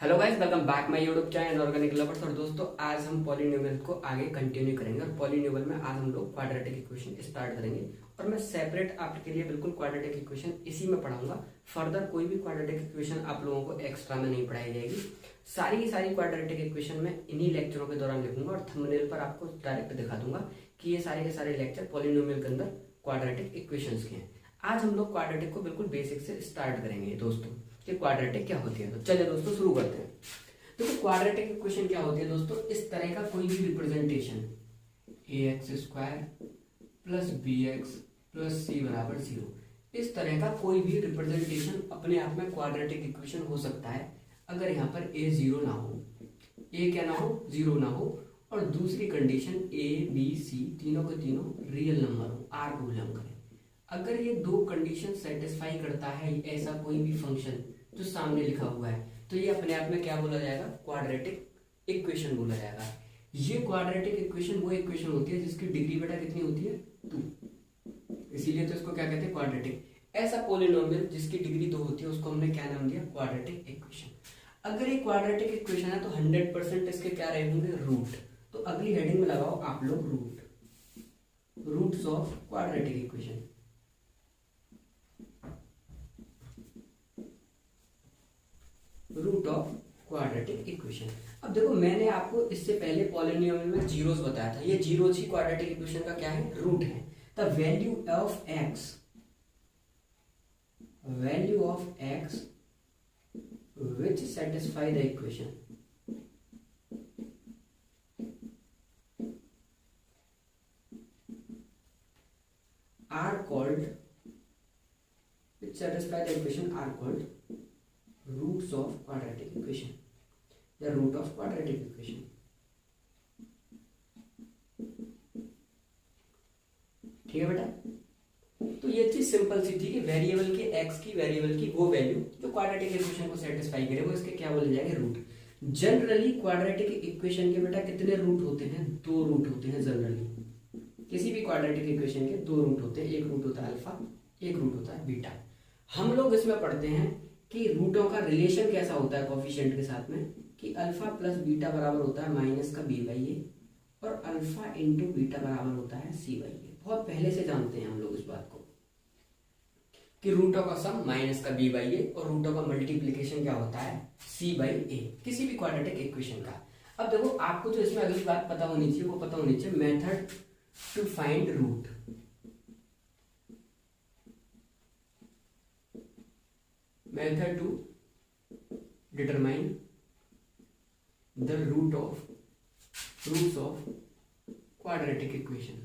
Hello guys, welcome back my YouTube channel organic lovers. और दोस्तों, आज हम पॉलिनोमियल को आगे कंटिन्यू करेंगे और पॉलिनोमियल में आज हम लोग क्वाड्रेटिक इक्वेशन स्टार्ट करेंगे। और मैं सेपरेट आपके लिए बिल्कुल क्वाड्रेटिक इक्वेशन इसी में पढ़ाऊंगा। फर्दर कोई भी क्वाड्रेटिक इक्वेशन आप लोगों को एक्स्ट्रा में नहीं पढ़ाई जाएगी। सारी की सारी क्वाड्रेटिक इक्वेशन में इन्हीं लेक्चरों के दौरान लिखूंगा और थंबनेल पर आपको डायरेक्ट दिखा दूंगा कि ये सारे के सारे लेक्चर पॉलिनोमियल के अंदर क्वाड्रेटिक इक्वेशंस के हैं। आज हम लोग क्वाड्रेटिक को बिल्कुल बेसिक से स्टार्ट करेंगे दोस्तों कि क्वाड्रेटिक क्या होती है। तो चलिए दोस्तों शुरू करते हैं। तो क्वाड्रेटिक इक्वेशन क्या होती है दोस्तों, इस तरह का कोई भी representation ax² plus bx plus c बराबर 0, इस तरह का कोई भी रिप्रेजेंटेशन अपने आप में क्वाड्रेटिक इक्वेशन हो सकता है अगर यहाँ पर a 0 ना हो, a क्या ना हो, 0 ना हो, और दूसरी कंडीशन a b c तीनों के तीनों रियल नंबर हो, r को बिलोंग करें। अगर ये दो कंडीशन सेटिस्फाई करता है ऐसा कोई भी फंक्शन जो सामने लिखा हुआ है, तो ये अपने आप में क्या बोला जाएगा, क्वाड्रेटिक इक्वेशन बोला जाएगा। ये क्वाड्रेटिक इक्वेशन वो इक्वेशन होती है जिसकी डिग्री बेटा कितनी होती है, 2, इसीलिए तो इसको क्या कहते हैं, क्वाड्रेटिक। ऐसा पॉलिनोमियल जिसकी डिग्री 2 होती है उसको हमने क्या नाम दिया, क्वाड्रेटिक इक्वेशन। अगर ये क्वाड्रेटिक इक्वेशन है तो 100% इसके क्या रहे होंगे, रूट। तो अगली हेडिंग में लगाओ आप लोग roots of quadratic equation. Root of quadratic equation. अब देखो, मैंने आपको इससे पहले पॉलिनोमियल में जीरोस बताया था। ये जीरोस ही क्वाड्रेटिक इक्वेशन का क्या है, रूट है। The value of x which satisfy the equation are called roots of quadratic equation, the root of quadratic equation। ठीक है बेटा, तो ये चीज सिंपल सी थी कि वेरिएबल के x की, वेरिएबल की वो वैल्यू जो क्वाड्रेटिक इक्वेशन को सेटिस्फाई करे वो इसके क्या बोले जाएंगे, रूट। जनरली क्वाड्रेटिक इक्वेशन के बेटा कितने रूट होते हैं, 2 रूट होते हैं। जनरली किसी भी क्वाड्रेटिक इक्वेशन के 2 रूट होते हैं, एक रूट होता है अल्फा, एक रूट होता है बीटा। हम लोग इसमें पढ़ते हैं कि रूटों का रिलेशन कैसा होता है कोफिशिएंट के साथ में, कि अल्फा प्लस बीटा बराबर होता है माइनस का b/a और अल्फा इंटू बीटा बराबर होता है c/a। बहुत पहले से जानते हैं हम लोग इस बात को कि रूटों का सम माइनस का b/a और रूटों का मल्टीप्लीकेशन क्या होता है, c/a, किसी भी क्वाड्रेटिक इक्वेशन का। अब देखो, आपको जो इसमें अगली बात पता होनी चाहिए वो पता होनी चाहिए method to find root. Method to determine the roots of quadratic equation।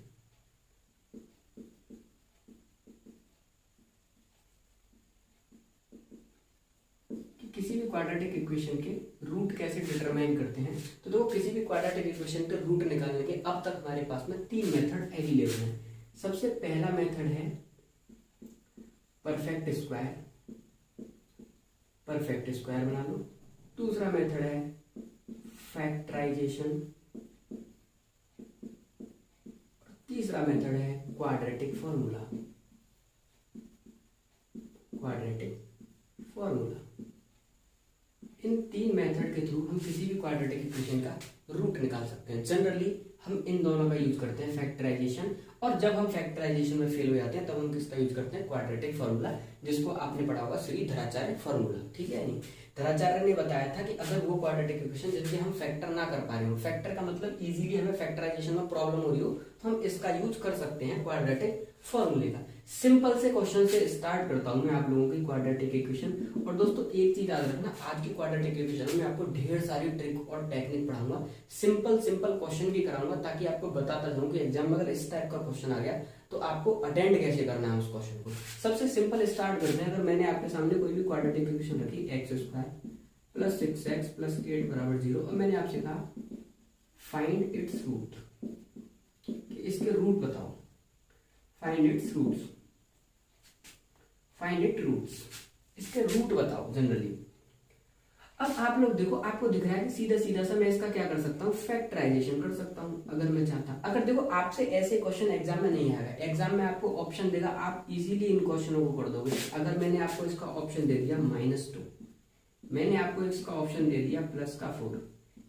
कि किसी भी क्वाड्रेटिक इक्वेशन के रूट कैसे डिटरमाइन करते हैं। तो देखो, किसी भी क्वाड्रेटिक इक्वेशन के रूट निकालने के अब तक हमारे पास में 3 मेथड अवेलेबल हैं। सबसे पहला मेथड है परफेक्ट स्क्वायर बना लो। दूसरा मेथड है फैक्टराइजेशन। तीसरा मेथड है क्वाड्रेटिक फॉर्मूला। इन 3 मेथड के थ्रू हम किसी भी क्वाड्रेटिक इक्वेशन का रूट निकाल सकते हैं। जनरली हम इन दोनों का यूज करते हैं, फैक्टराइजेशन, और जब हम फैक्टराइजेशन में फेल हो जाते हैं तब हम किसका यूज करते हैं, क्वाड्रेटिक फॉर्मूला, जिसको आपने पढ़ा होगा श्री धराचार्य फॉर्मूला। ठीक है, नहीं, धराचार्य ने बताया था कि अगर वो क्वाड्रेटिक इक्वेशन जिसके हम फैक्टर ना कर पा रहे हो, फैक्टर का मतलब इजीली हमें फैक्टराइजेशन में प्रॉब्लम हो रही हो, तो हम इसका यूज कर सकते हैं क्वाड्रेटिक फॉर्मूले का। सिंपल से क्वेश्चन से स्टार्ट करता हूं मैं आप लोगों की क्वाड्रेटिक इक्वेशन। और दोस्तों, एक चीज याद रखना, आज की क्वाड्रेटिक इक्वेशन में आपको ढेर सारी ट्रिक और टेक्निक पढ़ाऊंगा। सिंपल क्वेश्चन भी कराऊंगा ताकि आपको बताता जाऊं कि एग्जाम में अगर इस टाइप का क्वेश्चन आ गया तो आपको अटेंड कैसे करना है उस क्वेश्चन को। सबसे सिंपल स्टार्ट करते हैं। अगर मैंने आपके सामने कोई भी क्वाड्रेटिक इक्वेशन रखी, x² प्लस 6x प्लस 8 बराबर 0, और मैंने आपसे कहा फाइंड इट्स रूट, इसके रूट बताओ, फाइंड इट्स रूट्स, इसके रूट बताओ जनरली। अब आप लोग देखो, आपको दिख रहा है कि सीधा सा मैं इसका क्या कर सकता हूँ, फैक्टराइजेशन कर सकता हूँ अगर मैं चाहता। अगर देखो, आपसे ऐसे क्वेश्चन एग्जाम में नहीं आएगा, एग्जाम में आपको ऑप्शन देगा, आप इजीली इन क्वेश्चनों को कर दोगे। अगर मैंने आपको इसका ऑप्शन दे दिया -2, मैंने आपको इसका ऑप्शन दे दिया प्लस का 4,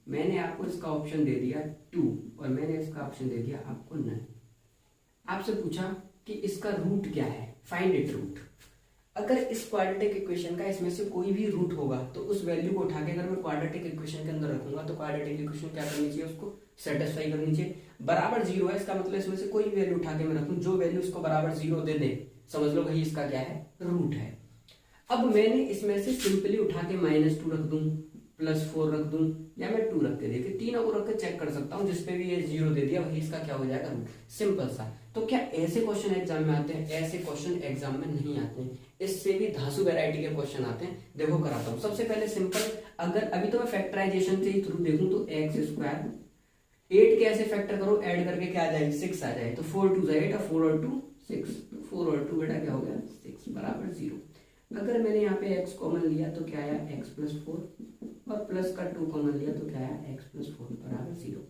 मैंने आपको इसका ऑप्शन दे दिया 2 और मैंने इसका ऑप्शन दे दिया आपको नन। आपसे पूछा कि इसका रूट क्या है, फाइंड इट रूट। अगर इस क्वाड्रेटिक इक्वेशन का इसमें से कोई भी रूट होगा तो उस वैल्यू को उठा के अगर मैं क्वाड्रेटिक इक्वेशन के अंदर रखूंगा तो क्वाड्रेटिक इक्वेशन क्या करनी चाहिए, उसको सेटिस्फाई करनी चाहिए। बराबर 0 है, इसका मतलब इसमें से कोई भी वैल्यू उठा के मैं रखूं, जो वैल्यू इसको बराबर 0 दे दे, समझ लो भाई इसका क्या है, रूट है। अब मैंने इसमें से सिंपली उठा के -2 रख दूं, +4 रख दूं, या मैं 2 रख के देखिए, तीनों को रख के चेक कर सकता हूं, जिसपे भी ये 0 दे दिया वही इसका क्या हो जाएगा, रूट। सिंपल सा। तो क्या ऐसे क्वेश्चन एग्जाम में आते हैं? ऐसे क्वेश्चन एग्जाम में नहीं आते हैं, इससे भी धांसू वैरायटी के क्वेश्चन आते हैं। देखो कराता हूं। सबसे पहले सिंपल, अगर अभी तो मैं फैक्टराइजेशन से ही थ्रू देखूं तो x², 8 के ऐसे फैक्टर करो, ऐड करके क्या आ जाएगी, 6 आ जाए। तो 4 2 8 और 4 और 2 6, 4 और 2 बेटा क्या हो गया, 6 बराबर 0। अगर मैंने यहाँ पे x कॉमन लिया तो क्या आया, x+4 और प्लस का 2 कॉमन लिया तो क्या आया, x+4 बराबर 0।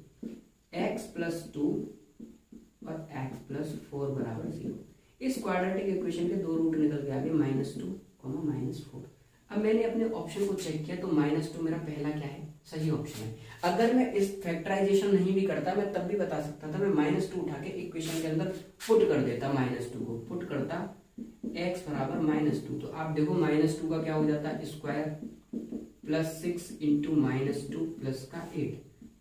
x+2 और x+4 बराबर 0। इस क्वाड्रेटिक इक्वेशन के दो रूट निकल के आ गए, -2, -4। अब मैंने अपने ऑप्शन को चेक किया तो -2 मेरा पहला क्या है, सही ऑप्शन है। अगर मैं इस फैक्टराइजेशन नहीं भी करता मैं तब भी बता सकता था, मैं -2 उठा के इक्वेशन के अंदर पुट कर देता, -2 को पुट करता x बराबर -2। तो आप देखो -2 का क्या हो जाता है, स्क्वायर +6 इंटू -2 प्लस का 8,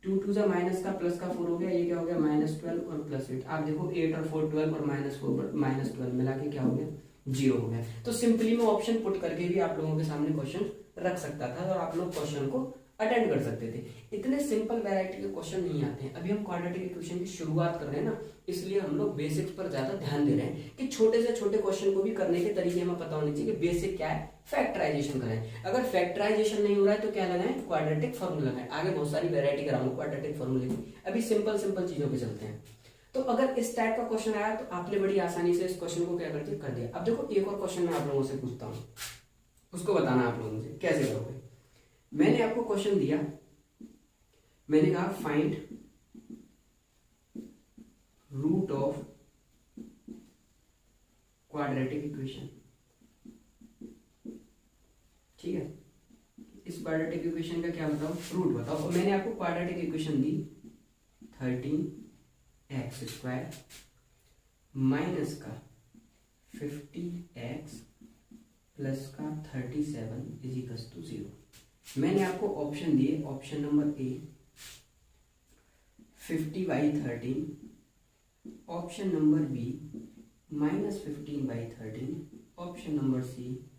2 2 जा माइनस का प्लस का 4 हो गया, ये क्या हो गया, -12 और +8। आप देखो 8 और 4 12 और -12 मिला के क्या हो गया, 0 हो गया। तो सिंपली मैं ऑप्शन पुट करके भी आप लोगों के सामने क्वेश्चन रख सकता था और आप लोग क्वेश्चन को अटेंड कर सकते थे। इतने सिंपल वैरायटी के क्वेश्चन नहीं आते हैं। अभी हम क्वाड्रेटिक इक्वेशन की शुरुआत कर रहे हैं ना, इसलिए हम लोग बेसिक्स पर ज्यादा ध्यान दे रहे हैं कि छोटे से छोटे क्वेश्चन को भी करने के तरीके हमें पता होने चाहिए कि बेसिक क्या है, फैक्टराइजेशन करें। अगर फैक्टराइजेशन नहीं हो रहा है तो क्या लगाएं, क्वाड्रेटिक फॉर्मूला लगाएं। आगे बहुत सारी वैरायटी कराऊंगा क्वाड्रेटिक फॉर्मूले की, अभी सिंपल सिंपल चीजों पे चलते हैं। तो अगर इस टाइप का क्वेश्चन आया तो आपने बड़ी आसानी से इस क्वेश्चन को क्या करते कर दिया। अब देखो एक और क्वेश्चन मैं आप लोगों से पूछता हूँ, उसको बताना आप लोगों से कैसे करोगे। मैंने आपको क्वेश्चन दिया, मैंने कहा find root of quadratic equation, ठीक है। इस क्वाड्रेटिक इक्वेशन का क्या बताओ, रूट बताओ। और मैंने आपको क्वाड्रेटिक इक्वेशन दी 13x² माइनस का 50x प्लस का 37 इजिकल्स टू 0। मैंने आपको ऑप्शन दिए, option number A 50/13, option number B -15/13, option number C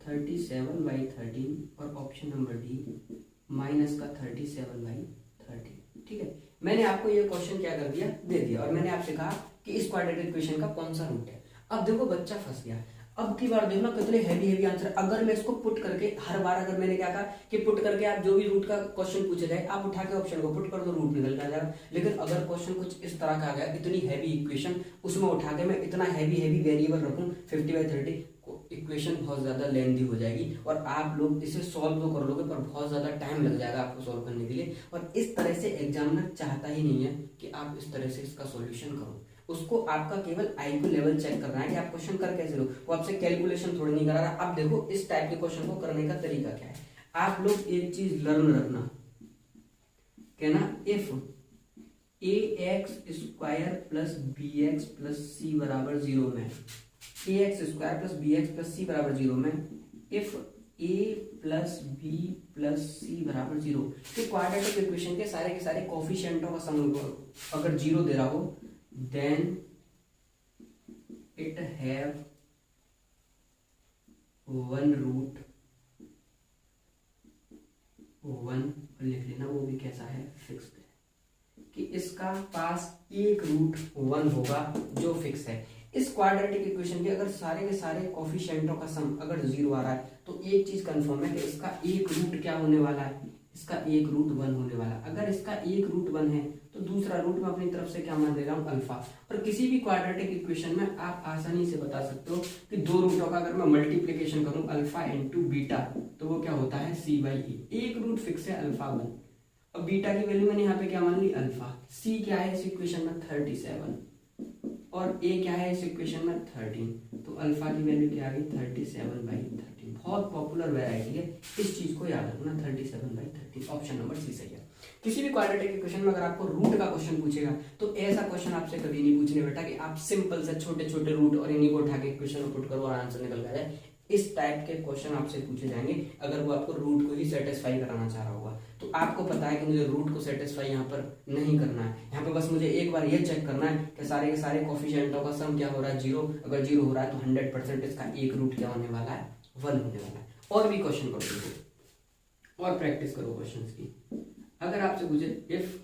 37/13 और ऑप्शन नंबर डी माइनस का 37/13। ठीक है, मैंने आपको ये क्वेश्चन क्या कर दिया, दे दिया, और मैंने आपसे कहा कि इस क्वाड्रेटिक इक्वेशन का कौन सा रूट है। अब देखो बच्चा फंस गया। अब की बार देखना कितने हैवी आंसर। अगर मैं इसको पुट करके हर बार, अगर मैंने क्या कहा कि पुट करके आप जो भी रूट का क्वेश्चन पूछे जाए आप उठा के ऑप्शन को पुट कर दो, रूट निकल जाएगा। लेकिन अगर क्वेश्चन कुछ इस तरह का आ गया, इतनी हैवी इक्वेशन, उसमें उठा के मैं इतना हैवी वेरिएबल रखूं 50/30, इक्वेशन बहुत ज्यादा लेंथी हो जाएगी और आप लोग इसे सॉल्व तो कर लोगे पर बहुत ज्यादा टाइम लग जाएगा आपको सॉल्व करने के लिए। और इस तरह से एग्जामिनर चाहता ही नहीं है कि आप इस तरह से इसका सॉल्यूशन करो। उसको आपका केवल IQ लेवल चेक करना है कि आप क्वेश्चन कर कैसे लो, वो आपसे कैलकुलेशन थोड़ी नहीं करा रहा। अब देखो इस टाइप के क्वेश्चन को करने का तरीका क्या है। आप लोग एक चीज लर्न रखना, कहना if ax² plus bx plus c बराबर 0 में, ax² plus bx plus c बराबर 0 में if a plus b plus c बराबर 0, तो क्वाड्रेटिक इक्वेशन के सारे कोफिशिएंटों का सम अगर 0 दे रहा हो, then it have one root 1, लिख लेना, वो भी कैसा है, फिक्स्ड है, कि इसका पास एक रूट 1 होगा जो फिक्स है। इस क्वाड्रेटिक इक्वेशन के अगर सारे के सारे कोफिशिएंटों का सम अगर 0 आ रहा है तो एक चीज कंफर्म है कि इसका एक रूट क्या होने वाला है, इसका एक रूट 1 होने वाला। अगर इसका एक रूट 1 है तो दूसरा रूट में अपनी तरफ से क्या मान ले रहा हूं, अल्फा। और किसी भी क्वाड्रेटिक इक्वेशन में आप आसानी से बता सकते हो कि दो रूटों का अगर मैं मल्टीप्लिकेशन करूं अल्फा इंटू बीटा तो वो क्या होता है, c/e। एक रूट फिक्स है अल्फा 1 और बीटा की वैल्यू मैंने यहाँ पे क्या मान ली, अल्फा। c क्या है इस इक्वेशन में, 37 और a क्या है इस इक्वेशन में, 13। तो अल्फा की वैल्यू क्या आ गई, 37/13। बहुत पॉपुलर वेराइटी है, इस चीज को याद रखना। 37/30 ऑप्शन नंबर सी सही है। किसी भी क्वाड्रेटिक इक्वेशन में अगर आपको रूट का क्वेश्चन पूछेगा तो ऐसा क्वेश्चन आपसे कभी नहीं पूछने बेटा कि आप सिंपल से छोटे छोटे रूट और इन्हीं को उठा के इक्वेशन में पुट करो और आंसर निकल जाए। इस टाइप के क्वेश्चन आपसे पूछे जाएंगे अगर वो आपको रूट को ही सेटिस्फाई कराना चाह रहा होगा। तो आपको पता है कि मुझे रूट को सेटिस्फाई यहाँ पर नहीं करना है, यहाँ पे बस मुझे एक बार ये चेक करना है कि सारे के सारे कोफिशिएंटों का सम क्या हो रहा है, 0। अगर 0 हो रहा है तो 100% इसका एक रूट क्या होने वाला है, 1 होने वाला है। और भी क्वेश्चन पढ़ लो और प्रैक्टिस करो क्वेश्चन की। अगर आपसे पूछे if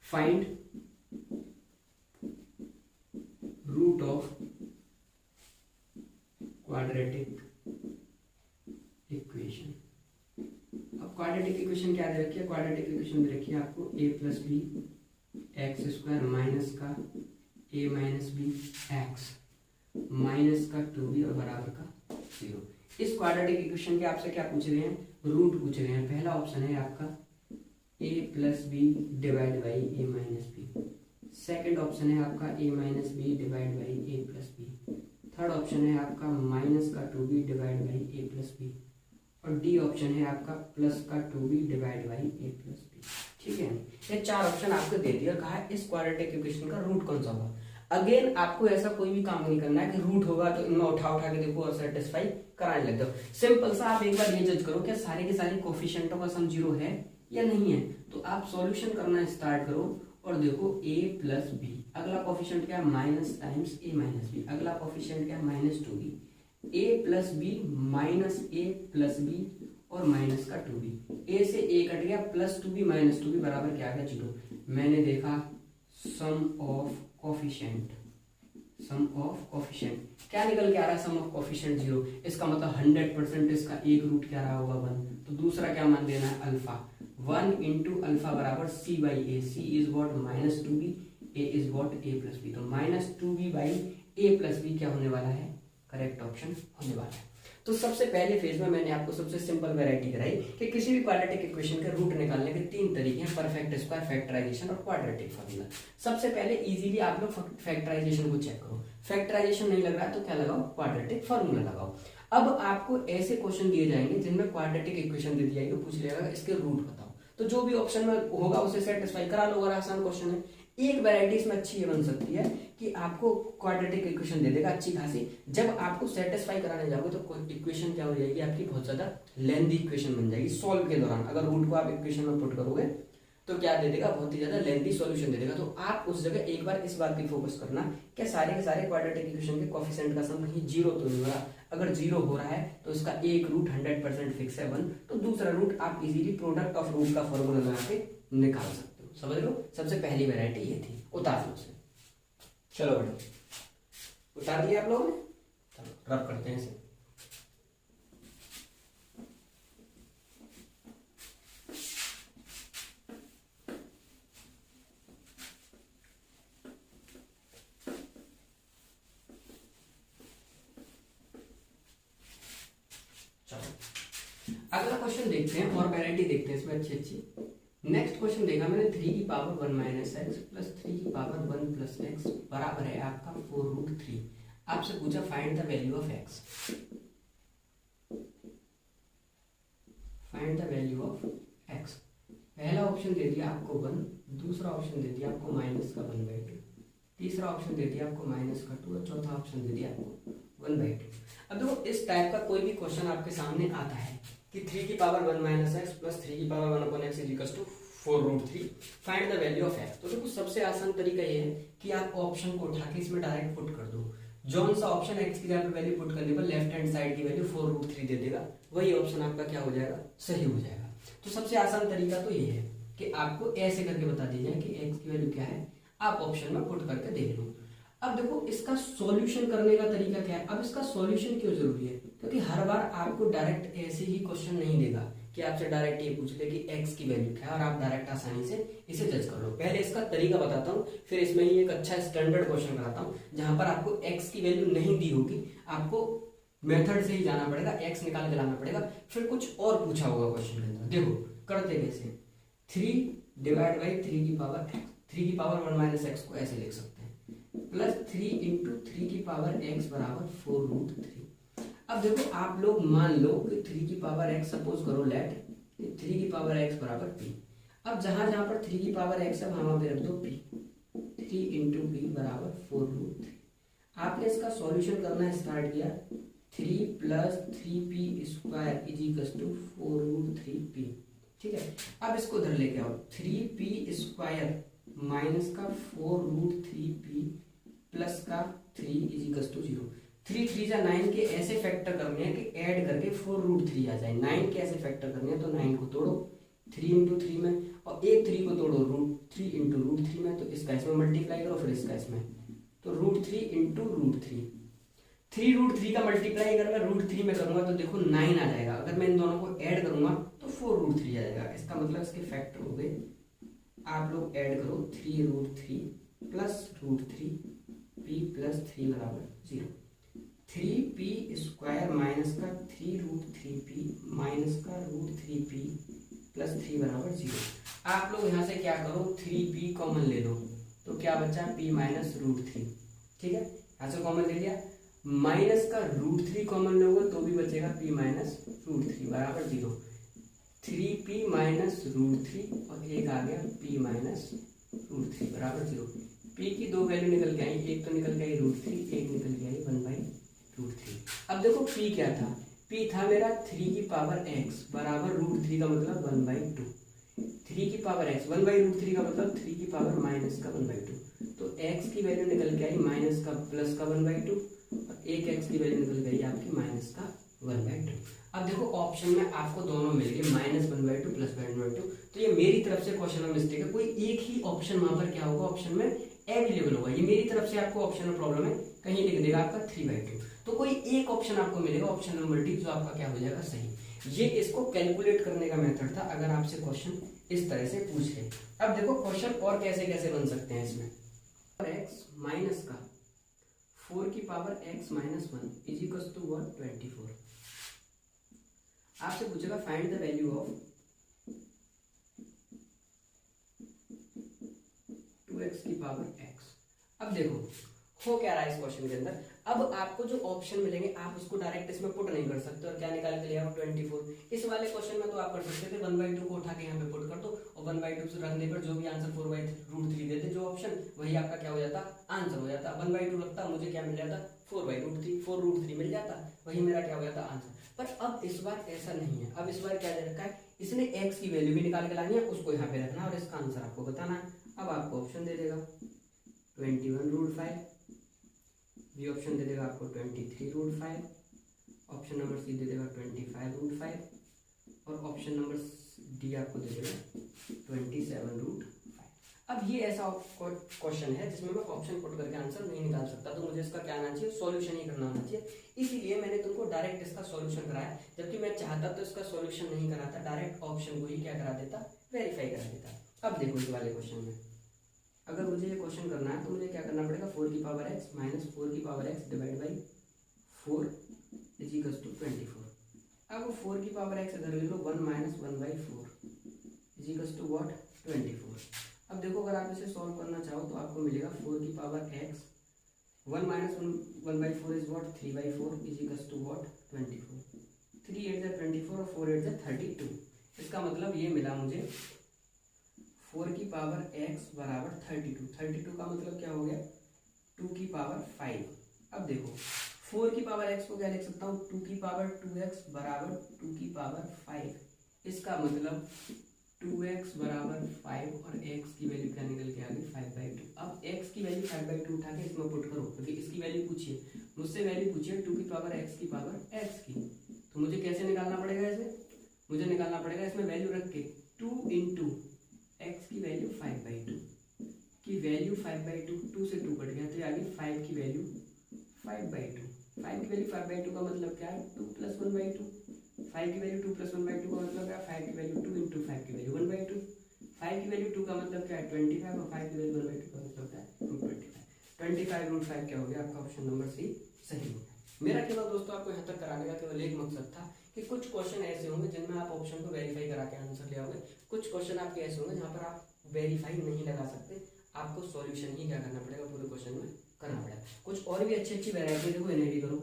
find root of quadratic equation, अब क्वाड्रेटिक इक्वेशन क्या दे रखी है, क्वाड्रेटिक इक्वेशन दे रखी है आपको a + b x² माइनस का a - b x माइनस का 2b और बराबर का 0। इस क्वाड्रेटिक इक्वेशन के आपसे क्या पूछ रहे हैं, रूट पूछ रहे हैं। पहला ऑप्शन है आपका a + b divide by a - b, second option है आपका a - b divide by a + b, third option है आपका माइनस का 2b divide by a + b, और डी ऑप्शन है आपका प्लस का 2b divide by a + b। ठीक है, ये चार ऑप्शन आपको दे दिया, कहा है इस क्वाड्रेटिक इक्वेशन का रूट कौन सा होगा। अगेन आपको ऐसा कोई भी काम नहीं करना है कि रूट होगा तो इनमें उठा उठा के देखो और सेटिस्फाई कराने लग जाओ। सिंपल सा आप एक बार ये जज करो क्या सारे के सारे कोफिशिएंटों का सम 0 है या नहीं है। तो आप सॉल्यूशन करना स्टार्ट करो और देखो a + b, अगला कोफिशिएंट क्या है माइनस टाइम्स a - b, अगला कोफिशिएंट क्या है -2b, a + b minus a + b और माइनस का 2b, a से a कट गया, +2b - 2b बराबर क्या आ गया 0। मैंने देखा sum of coefficient, sum of coefficient क्या निकल के आ रहा है, सम ऑफ कोफिशिएंट 0। इसका मतलब 100% इसका एक रूट क्या रहा होगा 1। तो दूसरा क्या मान देना है अल्फा, 1 × अल्फा बराबर c/a, c is what -2b, a is what a + b। तो -2b/a + b क्या होने वाला है, करेक्ट ऑप्शन होने वाला है। तो सबसे पहले फेज में मैंने आपको सबसे सिंपल वैरायटी कराई कि किसी भी क्वाड्रेटिक इक्वेशन के रूट निकालने के 3 तरीके हैं, परफेक्ट स्क्वायर, फैक्टराइजेशन और क्वाड्रेटिक फार्मूला। सबसे पहले इजीली आप लोग फैक्टराइजेशन को चेक करो, फैक्टराइजेशन नहीं लग रहा है तो क्या लगाओ, क्वाड्रेटिक फार्मूला लगाओ। अब आपको ऐसे क्वेश्चन दिए जाएंगे जिनमें क्वाड्रेटिक इक्वेशन दे दिया पूछ लिया इसके रूट बताओ, तो जो भी ऑप्शन में होगा उसे सेटिस्फाई करा लो अगर आसान क्वेश्चन है। एक वैरायटी इसमें अच्छी ये बन सकती है कि आपको क्वाड्रेटिक इक्वेशन दे देगा अच्छी खासी, जब आपको सेटिस्फाई कराने जाओगे तो इक्वेशन क्या हो जाएगी आपकी, बहुत ज्यादा लेंथी इक्वेशन बन जाएगी सॉल्व के दौरान। अगर रूट को आप इक्वेशन में पुट करोगे तो क्या दे देगा, बहुत ही ज्यादा लेंथी सॉल्यूशन दे देगा। तो आप उस जगह एक बार इस बात की फोकस करना कि सारे के सारे क्वाड्रेटिक इक्वेशन के कोफिशिएंट का सम कहीं 0 तो नहीं हो रहा। अगर 0 हो रहा है तो इसका एक रूट 100% फिक्स है 1, तो दूसरा रूट आप इजीली प्रोडक्ट ऑफ रूट का फॉर्मूला लगा के निकाल सकते हो। समझ लो, सबसे पहली वैरायटी ये थी, उतार लो उसे। चलो बेटा उतार दिया आप लोगों ने, चलो रब करते हैं इसे। अगला क्वेश्चन देखते हैं और वैरायटी देखते हैं इसमें अच्छी अच्छी। नेक्स्ट क्वेश्चन देखा मैंने 3 की पावर 1 - x प्लस 3 की पावर 1 प्लस x बराबर है आपका 4√3। आपसे पूछा find the value of x, find the value of x। पहला ऑप्शन दे दिया आपको 1, दूसरा ऑप्शन दे दिया आपको -1/2, तीसरा ऑप्शन दे दिया आपको -2 और चौथा ऑप्शन दे दिया आपको 1/2। अब देखो इस टाइप का कोई भी क्वेश्चन आपके सामने आता है कि 3 की पावर 1 - x प्लस 3 की power 1/x is equal to 4√3, find the value of x। तो देखो सबसे आसान तरीका ये है कि आप ऑप्शन को उठा के इसमें डायरेक्ट पुट कर दो। जौन सा ऑप्शन x की जगह पे वैल्यू पुट करने पर लेफ्ट हैंड साइड की वैल्यू 4√3 दे देगा, वही ऑप्शन आपका क्या हो जाएगा, सही हो जाएगा। तो सबसे आसान तरीका तो ये है कि आपको ऐसे करके बता दी जाए कि x की वैल्यू क्या है, आप ऑप्शन में पुट करके देख लो। अब देखो इसका सॉल्यूशन करने का तरीका क्या है। अब इसका सॉल्यूशन क्यों जरूरी है, क्योंकि हर बार आपको डायरेक्ट ऐसे ही क्वेश्चन नहीं देगा कि आपसे डायरेक्ट ये पूछ ले कि x की वैल्यू क्या है और आप डायरेक्ट आसानी से इसे जज कर लो। पहले इसका तरीका बताता हूँ, फिर इसमें ही एक अच्छा स्टैंडर्ड क्वेश्चन कराता हूँ जहां पर आपको x की वैल्यू नहीं दी होगी, आपको मेथड से ही जाना पड़ेगा, x निकाल के लाना पड़ेगा, फिर कुछ और पूछा होगा क्वेश्चन के अंदर। देखो करते कैसे, 3 डिवाइड बाई 3 की पावर x, 3 की पावर 1 - x को ऐसे लिख सकते हैं, प्लस 3 × 3 की पावर x बराबर 4√3। अब देखो आप लोग मान लो कि 3 की पावर x सपोज करो लेट 3 की पावर x बराबर p। अब जहां जहां पर 3 की पावर x है वहां पे रख दो p। 3 इंटू पी बराबर 4√3। आपने इसका सॉल्यूशन करना स्टार्ट किया 3 plus 3p square is equal to 4√3p। ठीक है, अब इसको उधर लेके आओ 3p स्क्वायर माइनस का 4√3p प्लस का 3 इज इक्वल टू 0। 3 3 जा 9 के ऐसे फैक्टर करने हैं कि ऐड करके 4√3 आ जाए। 9 के ऐसे फैक्टर करने हैं तो 9 को तोड़ो 3 इंटू 3 में और एक 3 को तोड़ो √3 इंटू √3 में, तो इसका इसमें मल्टीप्लाई करो फिर इसका इसमें, तो √3 इंटू √3। 3√3 का मल्टीप्लाई अगर मैं √3 में करूंगा तो देखो 9 आ जाएगा। अगर मैं इन दोनों को ऐड करूंगा तो 4√3 आ जाएगा। इसका मतलब इसके फैक्टर हो गए, आप लोग ऐड करो 3√3 प्लस √3 p प्लस 3 बराबर 0। 3p स्क्वायर माइनस का 3√3p माइनस का √3p प्लस 3 बराबर 0। आप लोग यहाँ से क्या करो 3p कॉमन ले लो तो क्या बचा p माइनस √3। ठीक है, यहाँ से कॉमन ले लिया, माइनस का √3 कॉमन लोगे तो भी बचेगा p माइनस √3 बराबर 0। 3p माइनस √3 और एक आ गया p माइनस √3 बराबर 0। p की दो वैल्यू निकल के आई, एक तो निकल के आई √3, एक निकल के आई 1/√3। अब देखो p क्या था, p था मेरा 3 की पावर x बराबर √3 का मतलब 1/2। 3 की पावर x 1/√3 का मतलब 3 की पावर माइनस का 1/2। तो x की वैल्यू निकल के आई माइनस का प्लस का 1/2 और एक x की वैल्यू निकल गई आपकी माइनस का 1/2। अब देखो ऑप्शन में आपको दोनों मिल गए -1/2 प्लस 1/2। तो ये मेरी तरफ से क्वेश्चन में मिस्टेक है, कोई एक ही ऑप्शन वहां पर क्या होगा ऑप्शन में अवेलेबल होगा। ये मेरी तरफ से आपको ऑप्शन में प्रॉब्लम है, कहीं लिख देगा आपका 3/2। तो कोई एक ऑप्शन आपको मिलेगा ऑप्शन नंबर डी जो आपका क्या हो जाएगा सही। ये इसको कैलकुलेट करने का मेथड था अगर आपसे क्वेश्चन इस तरह से पूछ ले। अब देखो क्वेश्चन और कैसे कैसे बन सकते हैं इसमें, x माइनस का 4 की power x minus 1 is equal to 24। आपसे पूछेगा find the value of 2x की पावर x। अब देखो हो क्या रहा है इस क्वेश्चन के अंदर, अब आपको जो ऑप्शन मिलेंगे आप उसको डायरेक्ट इसमें पुट नहीं कर सकते और क्या निकाल के लिया 24। इस वाले क्वेश्चन में तो आप कर सकते थे 1/2 को उठा के यहाँ पे पुट कर दो और 1/2 से रखने पर जो भी आंसर 4/√3 देते जो ऑप्शन वही आपका क्या हो जाता आंसर हो जाता। 1/2 रखता मुझे क्या मिल जाता 4/√3 मिल जाता, वही मेरा क्या हो जाता आंसर। पर अब इस बार ऐसा नहीं है, अब इस बार क्या दे रखा है इसने x की वैल्यू भी निकाल के लानी है उसको यहाँ पे रखना और इसका आंसर आपको बताना है। अब आपको ऑप्शन दे देगा 21√5, बी ऑप्शन दे देगा आपको 23√5, ऑप्शन नंबर सी दे देगा 25√5 और ऑप्शन नंबर डी आपको दे देगा 27√5। अब ये ऐसा क्वेश्चन है जिसमें मैं ऑप्शन पुट करके आंसर नहीं निकाल सकता, तो मुझे इसका क्या आना चाहिए सॉल्यूशन ही करना आना चाहिए। इसीलिए मैंने तुमको डायरेक्ट इसका सॉल्यूशन कराया, जबकि मैं चाहता तो इसका सॉल्यूशन नहीं कराता, डायरेक्ट ऑप्शन को ही क्या करा देता वेरीफाई करा देता। अब देखो इस वाले क्वेश्चन में अगर मुझे ये क्वेश्चन करना है तो मुझे क्या करना पड़ेगा 4 की पावर x माइनस 4 की power x divide by 4 is equal to 24। अब 4 की पावर x इधर ले लो 1 minus 1/4 is equal to what 24। अब देखो अगर आप इसे सॉल्व करना चाहो तो आपको मिलेगा 4 की power x 1 minus 1/4 is what 3/4 is equal to what 24। 3 8 जा 24 और 4 8 जा 32। इसका मतलब ये मिला मुझे 4 की पावर x बराबर 32। 32 का मतलब क्या हो गया 2 की पावर 5। अब देखो 4 की पावर x को क्या लिख सकता हूँ 2 की पावर 2x बराबर 2 की पावर 5। इसका मतलब 2x बराबर 5 और x की वैल्यू क्या निकल के आ गई 5/2। अब x की वैल्यू 5/2 उठा के इसमें पुट करो क्योंकि इसकी वैल्यू पूछिए मुझसे, वैल्यू पूछिए 2 की पावर x की पावर x की, तो मुझे कैसे निकालना पड़ेगा इसे, मुझे निकालना पड़ेगा इसमें वैल्यू रख के 2 इंटू x की वैल्यू 5/2 की वैल्यू 5/2 2 से 2 कट गया तो आ गई 5 की वैल्यू 5/2। 5 की वैल्यू 5/2 का मतलब क्या है 2 + 1/2। 5 की वैल्यू 2 + 1/2 का मतलब क्या है 5 की वैल्यू 2 इंटू 5 की वैल्यू 1/2। 5 की वैल्यू 2 का मतलब क्या है 25 और 5 की वैल्यू 1/2 का मतलब क्या है 25। 25√5 क्या हो गया आपका ऑप्शन नंबर सी सही हो गया। मेरा केवल दोस्तों आपको यहाँ तक कराने का केवल एक मकसद था कि कुछ क्वेश्चन ऐसे होंगे जिनमें आप ऑप्शन को वेरीफाई करा के आंसर ले आओगे, कुछ क्वेश्चन आपके ऐसे होंगे जहाँ पर आप वेरीफाई नहीं लगा सकते, आपको सॉल्यूशन ही क्या करना पड़ेगा पूरे क्वेश्चन में करना पड़ेगा। कुछ और भी अच्छी अच्छी वैरायटी देखो इन्हें भी करो।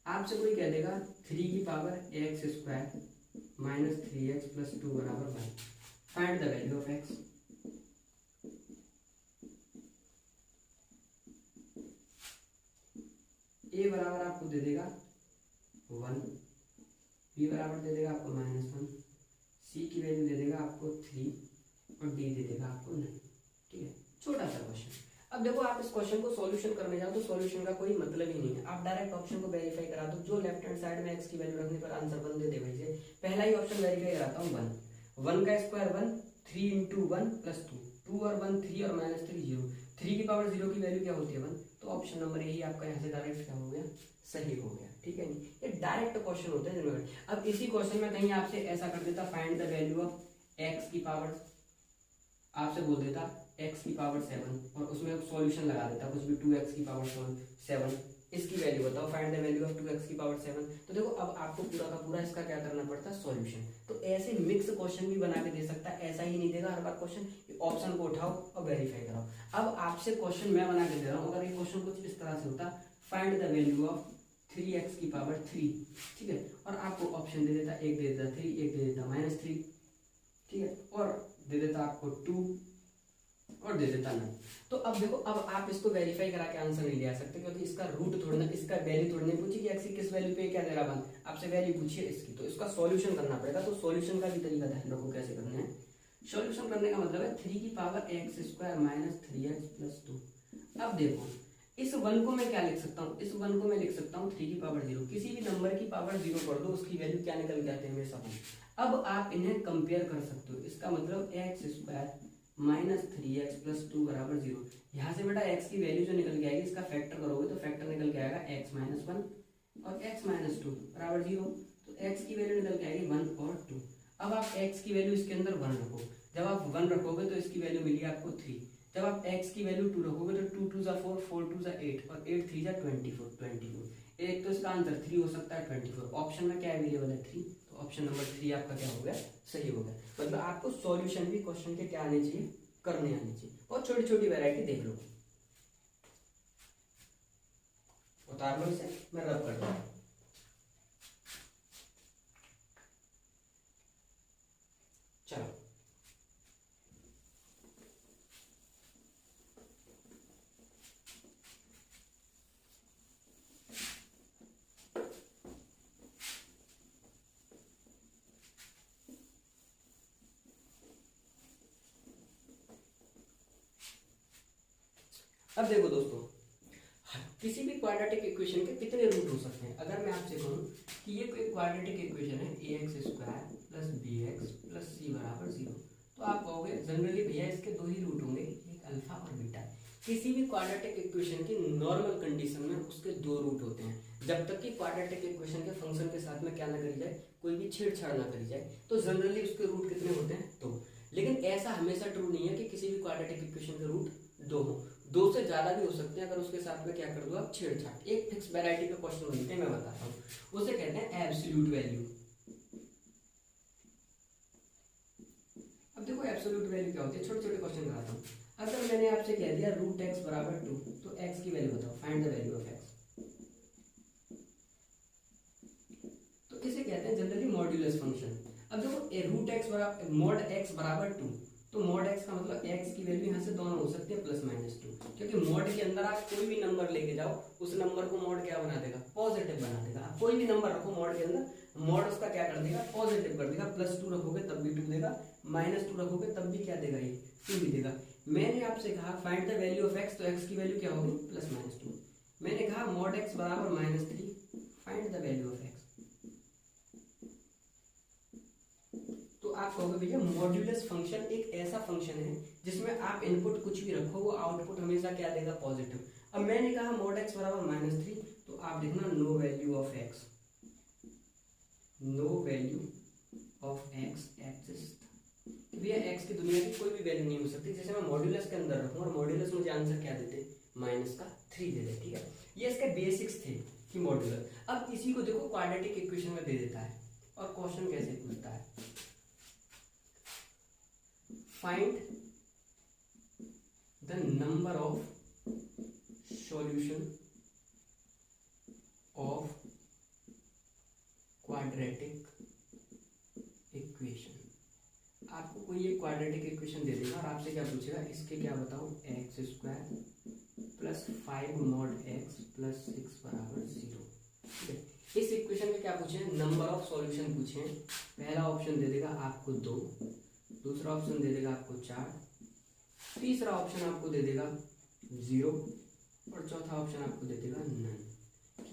आपसे कोई कह देगा 3 की power x square minus 3x plus 2 बराबर 1, find the value of x। a बराबर आपको दे देगा 1, b बराबर दे देगा आपको -1, c की वैल्यू दे देगा आपको 3 और d दे देगा आपको 9। ठीक है, छोटा सा क्वेश्चन। अब देखो आप इस क्वेश्चन को सॉल्यूशन करने जाओ तो सॉल्यूशन का कोई मतलब ही नहीं है, आप डायरेक्ट ऑप्शन को वेरीफाई करा दो, जो लेफ्ट हैंड साइड में x की वैल्यू रखने पर आंसर 1 दे दे भाई। पहला ही ऑप्शन वेरीफाई कराता हूँ 1, 1 का स्क्वायर 1, 3 इंटू 1 प्लस 2, 2 और 1 3 और -3 0, 3 की पावर 0 की वैल्यू क्या होती है 1, तो ऑप्शन नंबर यही आपका यहाँ से डायरेक्ट क्या हो गया, सही हो गया। ठीक है, नहीं ये डायरेक्ट क्वेश्चन होते हैं जनरल। अब इसी क्वेश्चन में कहीं आपसे ऐसा कर देता find the value of x की पावर, आपसे बोल देता x की पावर 7 और उसमें सॉल्यूशन लगा देता कुछ भी 2x की पावर 7, इसकी वैल्यू बताओ, find the value of 2x की पावर 7। तो देखो अब आपको पूरा का पूरा इसका क्या करना पड़ता है, सॉल्यूशन। तो ऐसे मिक्स क्वेश्चन भी बना के दे सकता है, ऐसा ही नहीं देगा हर बार क्वेश्चन, ऑप्शन को उठाओ और वेरीफाई कराओ। अब आपसे क्वेश्चन मैं बना के दे रहा हूँ, अगर ये क्वेश्चन कुछ इस तरह से होता, find the value of 3x की पावर 3, ठीक है, और आपको ऑप्शन दे देता, एक दे देता 3, एक दे देता -3, ठीक है, और दे देता आपको 2 और दे देता 9। तो अब देखो अब आप इसको वेरीफाई करा के आंसर नहीं ले आ सकते, क्योंकि इसका रूट थोड़ा, इसका वैल्यू थोड़ी नहीं पूछी कि एक्स की किस वैल्यू पे क्या दे रहा बन, आपसे वैल्यू पूछिए इसकी, तो इसका सॉल्यूशन करना पड़ेगा। तो सॉल्यूशन का भी तरीका ध्यान रखो कैसे करना है। सॉल्यूशन करने का मतलब है 3 की power x square minus 3x plus 2। अब देखो इस 1 को मैं क्या लिख सकता हूँ, इस 1 को मैं लिख सकता हूँ 3 की पावर 0, किसी भी नंबर की पावर 0 कर दो उसकी वैल्यू क्या निकल के आते हैं हमेशा 1। अब आप इन्हें कंपेयर कर सकते हो, इसका मतलब x square minus 3x plus 2 बराबर 0। यहाँ से बेटा x की वैल्यू जो निकल के आएगी इसका फैक्टर करोगे तो फैक्टर निकल के आएगा x माइनस 1 और x माइनस 2 बराबर 0। तो x की वैल्यू निकल के आएगी 1 और 2। अब आप x की वैल्यू इसके अंदर 1 रखो, जब आप 1 रखोगे तो इसकी वैल्यू मिली आपको 3। जब आप x की वैल्यू 2 रखोगे तो 2 2 4, 4 2 8 और 8 3 24। एक तो इसका आंसर 3 हो सकता है 24, ऑप्शन में क्या अवेलेबल है 3, तो ऑप्शन नंबर 3 आपका क्या हो गया, सही हो गया। मतलब आपको सॉल्यूशन भी क्वेश्चन के क्या आने चाहिए, करने आनी चाहिए, और छोटी छोटी वैरायटी देख लो, उतार लो इसे, मैं रब करता हूं। चलो अब देखो दोस्तों, किसी भी क्वाड्रेटिक इक्वेशन के कितने रूट हो सकते हैं। अगर मैं आपसे कहूं कि ये कोई क्वाड्रेटिक इक्वेशन है ax square plus bx plus c बराबर 0, तो आप कहोगे जनरली भैया इसके दो ही रूट होंगे, एक अल्फा और बीटा। किसी भी क्वाड्रेटिक इक्वेशन की नॉर्मल कंडीशन में उसके दो रूट होते हैं, जब तक कि क्वाड्रेटिक इक्वेशन के फंक्शन के साथ में क्या ना करी जाए, कोई भी छेड़छाड़ ना करी जाए, तो जनरली उसके रूट कितने होते हैं, दो। लेकिन ऐसा हमेशा ट्रू नहीं है कि किसी भी क्वाड्रेटिक इक्वेशन के रूट दो हो, दो से ज्यादा भी हो सकते हैं अगर उसके साथ में क्या कर दो आप, छेड़छाड़। एक फिक्स वैरायटी का क्वेश्चन बनते हैं, मैं बताता हूँ, उसे कहते हैं एब्सोल्यूट वैल्यू। अब देखो एब्सोल्यूट वैल्यू क्या होती है, छोटे छोटे क्वेश्चन कराता हूँ। अगर मैंने आपसे कह दिया रूट एक्स बराबर 2, तो एक्स की वैल्यू बताओ, find the value of x. तो इसे कहते हैं जनरली मॉड्यूलस फंक्शन। अब देखो रूट एक्स बराबर मॉड एक्स बराबर 2, तो मॉड एक्स का मतलब x की वैल्यू यहाँ से दोनों हो सकती है +-2, क्योंकि मॉड के अंदर आप कोई भी नंबर लेके जाओ उस नंबर को मॉड क्या बना देगा, पॉजिटिव बना देगा। आप कोई भी नंबर रखो मॉड के अंदर, मॉड उसका क्या कर देगा, पॉजिटिव कर देगा। +2 रखोगे तब भी 2 देगा, -2 रखोगे तब भी क्या देगा, ये 2 भी देगा। मैंने आपसे कहा find the value of x, तो x की वैल्यू क्या होगी, +-2। मैंने कहा मॉड x बराबर -3, find the value of x। आप कहोगे भैया मॉड्यूलस फंक्शन एक ऐसा फंक्शन है जिसमें आप इनपुट कुछ भी रखो वो आउटपुट हमेशा क्या देगा, पॉजिटिव। अब मैंने कहा मॉड एक्स बराबर -3, तो आप देखना no value of x, no value of x exist. भैया एक्स की दुनिया की कोई भी वैल्यू नहीं हो सकती, जैसे मैं मॉड्यूलस के अंदर रखूँ और मॉड्यूलस मुझे आंसर क्या देते, -3 दे दे। ठीक है, ये इसके बेसिक्स थे कि मॉड्यूलस। अब इसी को देखो क्वाड्रेटिक इक्वेशन में दे देता है और क्वेश्चन कैसे पूछता है, find the number of solution of quadratic equation. आपको कोई एक क्वाड्रेटिक इक्वेशन दे देगा और आपसे क्या पूछेगा, इसके क्या बताओ, x square plus 5 mod x plus 6 बराबर 0। ठीक है, इस इक्वेशन में क्या पूछे, नंबर ऑफ सॉल्यूशन पूछे। पहला ऑप्शन दे देगा आपको 2, दूसरा ऑप्शन दे देगा आपको 4, तीसरा ऑप्शन आपको दे देगा 0 और चौथा ऑप्शन आपको दे देगा नन।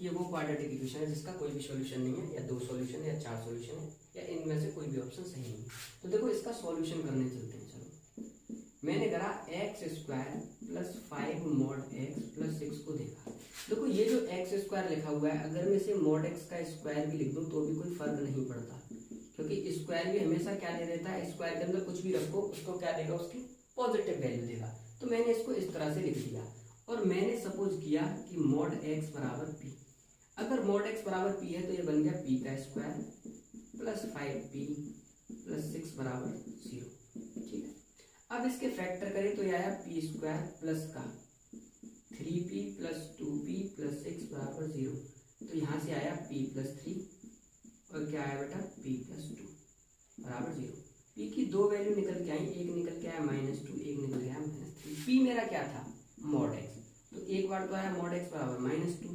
ये वो क्वाड्रेटिक इक्वेशन है जिसका कोई भी सॉल्यूशन नहीं है, या 2 सॉल्यूशन है या 4 सॉल्यूशन है, या इनमें से कोई भी ऑप्शन सही नहीं है। तो देखो इसका सॉल्यूशन करने चलते हैं। चलो, मैंने करा x square plus 5 mod x plus 6 को देखा। देखो ये जो एक्स स्क्वायर लिखा हुआ है, अगर मैं इसे mod x का स्क्वायर भी लिख दूं तो भी कोई फर्क नहीं पड़ता, क्योंकि स्क्वायर भी हमेशा क्या दे देता है, स्क्वायर के अंदर कुछ भी रखो उसको क्या देगा, उसकी पॉजिटिव वैल्यू देगा। तो मैंने इसको इस तरह से लिख दिया और मैंने सपोज किया कि mod x बराबर p। अगर mod x बराबर p है तो ये बन गया p का स्क्वायर प्लस 5p प्लस 6 बराबर 0। ठीक है, अब इसके फैक्टर करें तो ये आया p स्क्वायर प्लस का 3p प्लस 2p प्लस 6 बराबर 0। तो यहाँ से आया p प्लस 3 और क्या आया बेटा, p प्लस 2 बराबर 0। p की दो वैल्यू निकल के आई, एक निकल के आया -2, एक निकल के आया -3। p मेरा क्या था, mod x। तो एक बार तो आया mod x बराबर -2,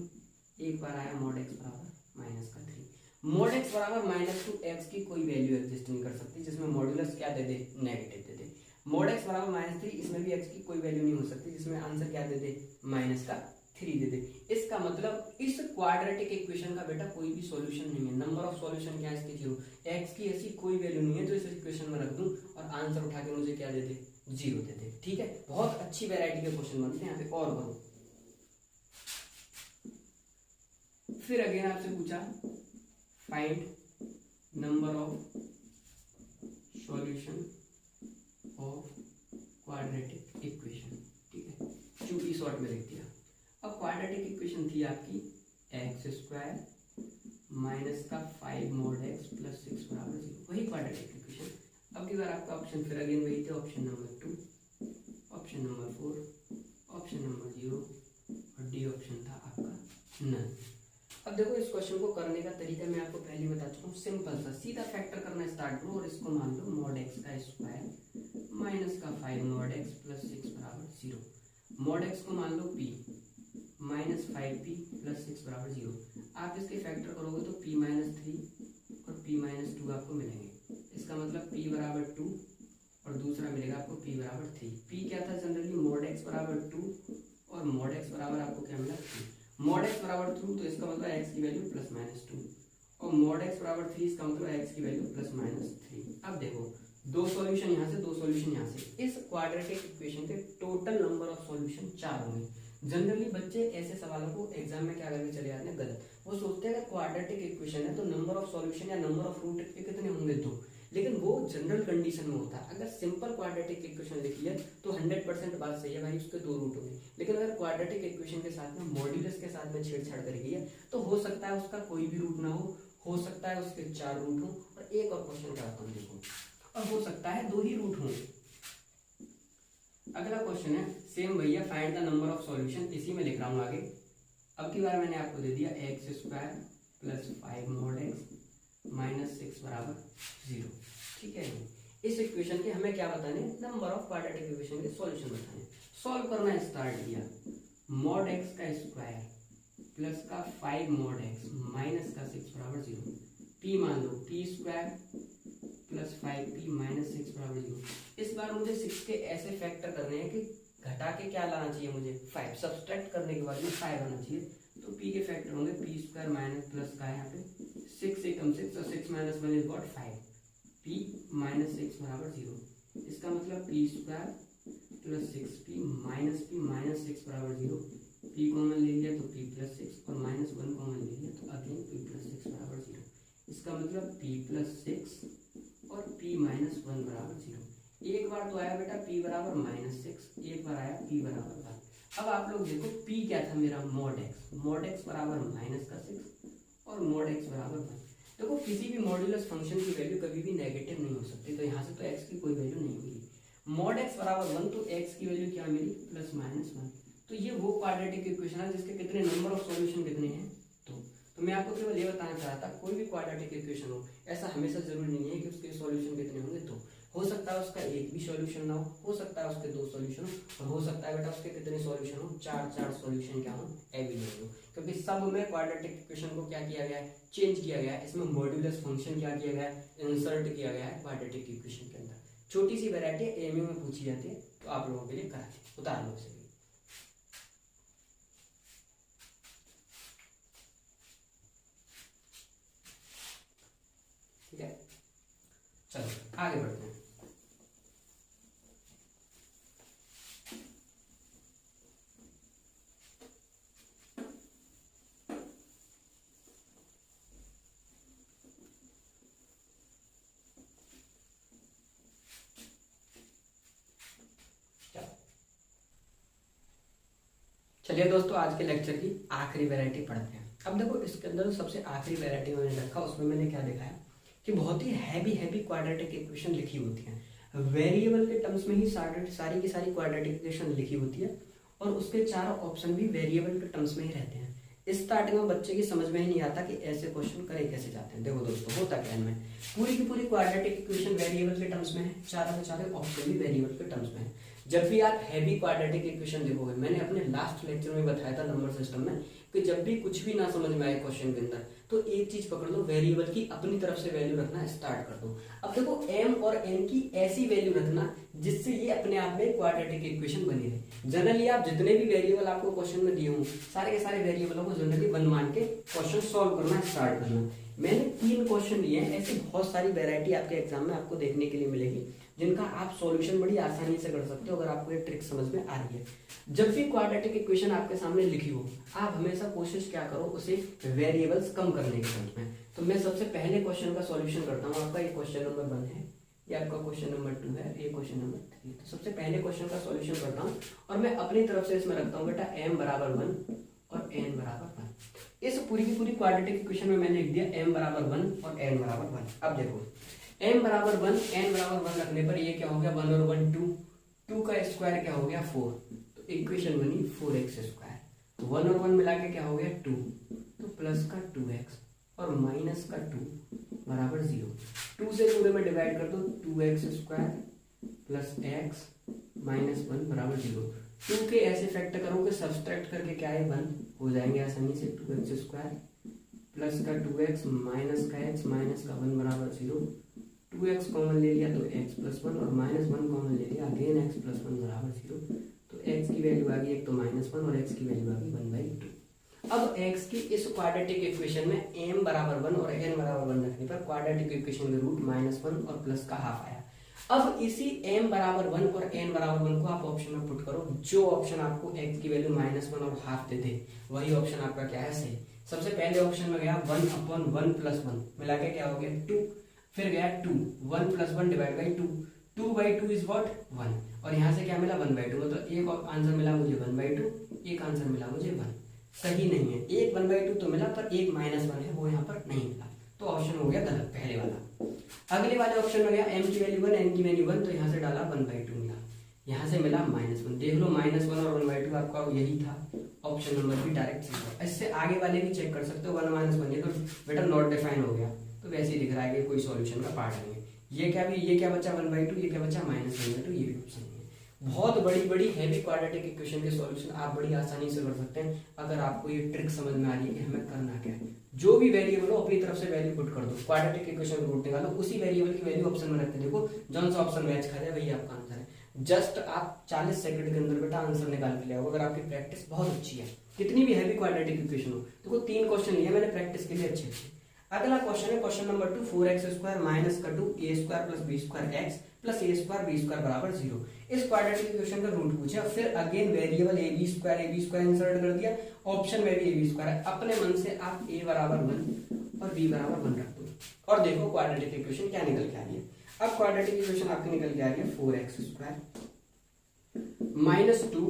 एक बार आया mod x बराबर -3। mod x बराबर -2 x की कोई वैल्यू एग्जिस्ट नहीं कर सकती जिसमें मॉड्यूलस क्या दे दे, नेगेटिव दे दे। mod x बराबर -3, इसमें भी x की कोई वैल्यू नहीं हो सकती जिसमें आंसर क्या दे दे, -3 दे दे। इसका मतलब इस क्वाड्रेटिक इक्वेशन का बेटा कोई भी सॉल्यूशन नहीं है। नंबर ऑफ सॉल्यूशन क्या है इसके, 0। x की ऐसी कोई वैल्यू नहीं है जो इस इक्वेशन में रख दूं और आंसर उठा के मुझे क्या दे दे, 0 दे दे। ठीक है, बहुत अच्छी वैरायटी के क्वेश्चन बनते हैं यहाँ पे। और करो, फिर अगेन आपसे पूछा find number of solution of quadratic equation. ठीक है, चूंकि शॉर्ट में लिख दिया। अब क्वाड्रेटिक इक्वेशन थी आपकी एक्स स्क्वायर माइनस का 5 mod x प्लस 6 बराबर 0, वही क्वाड्रेटिक इक्वेशन। अब की बार आपका ऑप्शन फिर अगेन वही थे, option number 2, option number 4, option number 0 और डी ऑप्शन था आपका नन। अब देखो इस क्वेश्चन को करने का तरीका मैं आपको पहले बता चुका हूँ, सिंपल सा, सीधा फैक्टर करना स्टार्ट करो और इसको मान लो mod x का स्क्वायर माइनस का 5 mod x प्लस 6 बराबर 0। mod x को मान लो p माइनस 5p प्लस 6 बराबर 0। आप इसके फैक्टर करोगे तो p माइनस 3 और p माइनस 2 आपको मिलेंगे। इसका मतलब p बराबर 2 और दूसरा मिलेगा आपको p बराबर 3। p क्या था जनरली, mod x बराबर 2 और mod x बराबर आपको क्या मिला, 3। mod x बराबर 2 तो इसका मतलब x की वैल्यू प्लस माइनस 2 और mod x बराबर 3 इसका मतलब x की वैल्यू प्लस माइनस 3। अब देखो दो सॉल्यूशन यहाँ से, दो सॉल्यूशन यहाँ से। इस क्वाड्रेटिक इक्वेशन के टोटल नंबर ऑफ सॉल्यूशन 4 होंगे। जनरली बच्चे ऐसे सवालों को एग्जाम में क्या करके चले जाते हैं, गलत। वो सोचते हैं अगर क्वाड्रेटिक इक्वेशन है तो नंबर ऑफ सॉल्यूशन या नंबर ऑफ रूट के कितने होंगे, 2। लेकिन वो जनरल कंडीशन में होता है। अगर सिंपल क्वाड्रेटिक इक्वेशन लिखी है तो 100% बात सही है भाई, उसके 2 रूट होंगे। लेकिन अगर क्वाड्रेटिक इक्वेशन के साथ में मॉड्यूलस के साथ में छेड़छाड़ करी गई है तो हो सकता है उसका कोई भी रूट ना हो सकता है उसके 4 रूट हो। और एक और क्वेश्चन कराता हूँ देखो, और हो सकता है 2 ही रूट हों। अगला क्वेश्चन है सेम भैया, find the number of solution, इसी में लिख रहा हूँ आगे। अब की बार मैंने आपको दे दिया x square plus 5 mod x minus 6 बराबर 0। ठीक है, इस इक्वेशन के हमें क्या बताने, नंबर ऑफ क्वाड्रेटिक इक्वेशन के सॉल्यूशन बताने। सॉल्व करना स्टार्ट किया, mod x का स्क्वायर प्लस का 5 mod x माइनस का 6 बराबर 0। p मान लो p square plus 5p minus 6 बराबर 0। इस बार मुझे 6 के ऐसे फैक्टर करने हैं कि घटा के क्या लाना चाहिए मुझे, 5। सब्सट्रैक्ट करने के बाद में 5 आना चाहिए। तो p के फैक्टर होंगे p स्क्वायर माइनस प्लस का यहाँ पे 6 एकम 6 और 6 minus 1 is what 5। p minus 6 बराबर 0। इसका मतलब p square plus 6p minus 6 बराबर 0। p कॉमन ले लिया तो p प्लस 6 और माइनस 1 कॉमन ले लिया तो अगेन p प्लस 6 बराबर 0। इसका मतलब p प्लस 6 और p माइनस 1 बराबर 0। एक बार तो आया बेटा p बराबर -6, एक बार आया p बराबर 1। अब आप लोग देखो p क्या था मेरा, mod x बराबर -6 और mod x बराबर 1। देखो किसी भी मॉड्यूलस फंक्शन की वैल्यू कभी भी नेगेटिव नहीं हो सकती, तो यहाँ से तो x की कोई वैल्यू नहीं मिली। mod x बराबर 1 तो x की वैल्यू क्या मिली, प्लस -1। तो ये वो क्वाड्रेटिक इक्वेशन है जिसके कितने नंबर ऑफ सॉल्यूशन कितने हैं, तो मैं आपको केवल ये बताना चाह रहा था, कोई भी क्वाड्रेटिक इक्वेशन हो, ऐसा हमेशा जरूरी नहीं है कि उसके सॉल्यूशन कितने होंगे, तो हो सकता है उसका एक भी सॉल्यूशन ना हो सकता है उसके दो सॉल्यूशन हो, और हो सकता है बेटा उसके कितने सॉल्यूशन हो, चार सॉल्यूशन क्या हो, अवेलेबल हो। क्योंकि सब में क्वाड्रेटिक इक्वेशन को क्या किया गया है, चेंज किया गया है। इसमें मॉड्यूलस फंक्शन क्या किया गया है, इंसर्ट किया गया है क्वाड्रेटिक इक्वेशन के अंदर। छोटी सी वैरायटी एमयू में पूछी जाती है, तो आप लोगों के लिए करा दी, उतार लो उसे। ठीक है, चलो आगे बढ़ते हैं। चलिए दोस्तों, आज के लेक्चर की आखिरी वैरायटी पढ़ते हैं। अब देखो, इसके अंदर सबसे आखिरी वैरायटी मैंने रखा, उसमें मैंने क्या देखा है कि बहुत ही हैवी क्वाड्रेटिक इक्वेशन लिखी होती है। वेरिएबल के टर्म्स में ही सारी की सारी क्वाड्रेटिक इक्वेशन लिखी होती है, और उसके चार ऑप्शन भी वेरिएबल के टर्म्स में ही रहते हैं। स्टार्टिंग में बच्चे की समझ में ही नहीं आता कि ऐसे क्वेश्चन करे कैसे जाते हैं। देखो दोस्तों, होता क्या है, पूरी की पूरी क्वाड्रेटिक इक्वेशन वेरिएबल के टर्म्स में है, चारों के चारों ऑप्शन भी वेरिएबल के टर्म्स में है। जब भी आप हैवी क्वाड्रेटिक इक्वेशन देखोगे, मैंने अपने लास्ट लेक्चर में बताया था नंबर सिस्टम में, कि जब भी कुछ भी ना समझ में आए क्वेश्चन के अंदर, तो एक चीज पकड़ लो, वेरिएबल की अपनी तरफ से वैल्यू रखना स्टार्ट कर दो। अब देखो, m और n की ऐसी वैल्यू रखना जिससे ये अपने आप में क्वाड्रेटिक इक्वेशन बनी रहे। जनरली आप जितने भी वेरिएबल आपको क्वेश्चन में दिए हों, सारे के सारे वेरिएबलों को जनरली वन मान के क्वेश्चन सॉल्व करना स्टार्ट करना। मैंने 3 क्वेश्चन लिए हैं, ऐसी बहुत सारी वैरायटी आपके एग्जाम में आपको देखने के लिए मिलेगी, जिनका आप सॉल्यूशन बड़ी आसानी से कर सकते हो अगर आपको ये ट्रिक समझ में आ रही है। जब भी क्वाड्रेटिक इक्वेशन आपके सामने लिखी हो, आप हमेशा कोशिश क्या करो, उसे वेरिएबल्स कम करने के टर्म्स में। तो मैं सबसे पहले क्वेश्चन का सॉल्यूशन करता हूँ। आपका ये क्वेश्चन नंबर 1 है, ये आपका क्वेश्चन नंबर 2 है, ये क्वेश्चन नंबर 3। तो सबसे पहले क्वेश्चन का सॉल्यूशन करता हूँ, और मैं अपनी तरफ से इसमें रखता हूँ बेटा m बराबर 1 और n बराबर 1। इस पूरी की पूरी क्वाड्रेटिक इक्वेशन में मैंने लिख दिया m बराबर 1 और n बराबर 1। अब देखो, m बराबर 1 n बराबर 1 रखने पर ये क्या हो गया, 1 और 1 2, 2 का स्क्वायर क्या हो गया 4, तो इक्वेशन बनी 4x स्क्वायर। 1 और 1 मिला के क्या हो गया 2, तो प्लस का 2x और माइनस का 2 बराबर 0। 2 से पूरे में डिवाइड कर दो, 2x square plus x minus 1 बराबर 0। 2 के ऐसे फैक्टर करो कि सब्सट्रैक्ट करके क्या है 1 हो जाएंगे आसानी से। 2x स्क्वायर प्लस का 2x माइनस का x माइनस का 1 बराबर 0। 2x कॉमन ले लिया तो x प्लस 1 और माइनस 1 कॉमन ले लिया, अगेन x प्लस 1 बराबर 0। तो x की वैल्यू आ गई एक तो माइनस 1 और x की वैल्यू आ गई 1/2। अब x की इस क्वाड्रेटिक इक्वेशन में m बराबर 1 और n बराबर 1 रखने पर क्वाड्रेटिक इक्वेशन का रूट -1 और प्लस का हाफ आया। अब इसी m बराबर 1 और n बराबर 1 को आप ऑप्शन में पुट करो, जो ऑप्शन आपको x की वैल्यू -1 और हाफ दे दे, वही ऑप्शन आपका क्या है, सही। सबसे पहले ऑप्शन में गया 1/1 प्लस 1 मिला के क्या हो गया 2, फिर गया 2, 1 plus 1 divide by 2, 2/2 is what 1, और यहाँ से क्या मिला 1/2, मतलब एक आंसर मिला मुझे 1/2, एक आंसर मिला मुझे 1। सही नहीं है, एक 1/2 तो मिला पर एक -1 है वो यहाँ पर नहीं मिला, तो ऑप्शन हो गया गलत पहले वाला। अगले वाले ऑप्शन में गया m की वैल्यू 1 n की वैल्यू 1, तो यहाँ से डाला 1/2 मिला, यहाँ से मिला -1। देख लो -1 और 1/2 आपका यही था, ऑप्शन नंबर भी डायरेक्ट सही था। इससे आगे वाले भी चेक कर सकते हो, 1 -1 ये तो बेटा नॉट डिफाइन हो गया, तो वैसे ही दिख रहा है कि कोई सॉल्यूशन का पार्ट नहीं है। ये क्या बचा 1/2, ये क्या बचा -1/2, ये भी ऑप्शन नहीं है। बहुत बड़ी बड़ी हैवी क्वाड्रेटिक इक्वेशन के सॉल्यूशन आप बड़ी आसानी से कर सकते हैं, अगर आपको ये ट्रिक समझ में आ रही है कि हमें करना क्या है। जो भी वेरिएबल हो अपनी तरफ से वैल्यू पुट कर दो, क्वाड्रेटिक इक्वेशन रूट निकालो, उसी वेरिएबल की वैल्यू ऑप्शन में रखते देखो, जौन सा ऑप्शन मैच खा जाए वही आपका आंसर है। जस्ट आप 40 सेकंड के अंदर बेटा आंसर निकाल के ले आओ, अगर आपकी प्रैक्टिस बहुत अच्छी है। कितनी भी हैवी क्वाड्रेटिक इक्वेशन हो, देखो 3 क्वेश्चन लिए मैंने प्रैक्टिस के लिए अच्छे। अगला क्वेश्चन है question number 2, 4x square minus का 2 a square plus b square x plus a square b square बराबर 0। इस क्वाड्रेटिक इक्वेशन का रूट पूछा, फिर again variable a b square insert कर दिया, ऑप्शन में भी a b स्क्वायर। अपने मन से आप a बराबर 1 और b बराबर 1 रख दो, और देखो क्वाड्रेटिक इक्वेशन क्या निकल के आ रही है। अब क्वाड्रेटिक इक्वेशन आपकी निकल के आ रही है 4x स्क्वायर माइनस 2,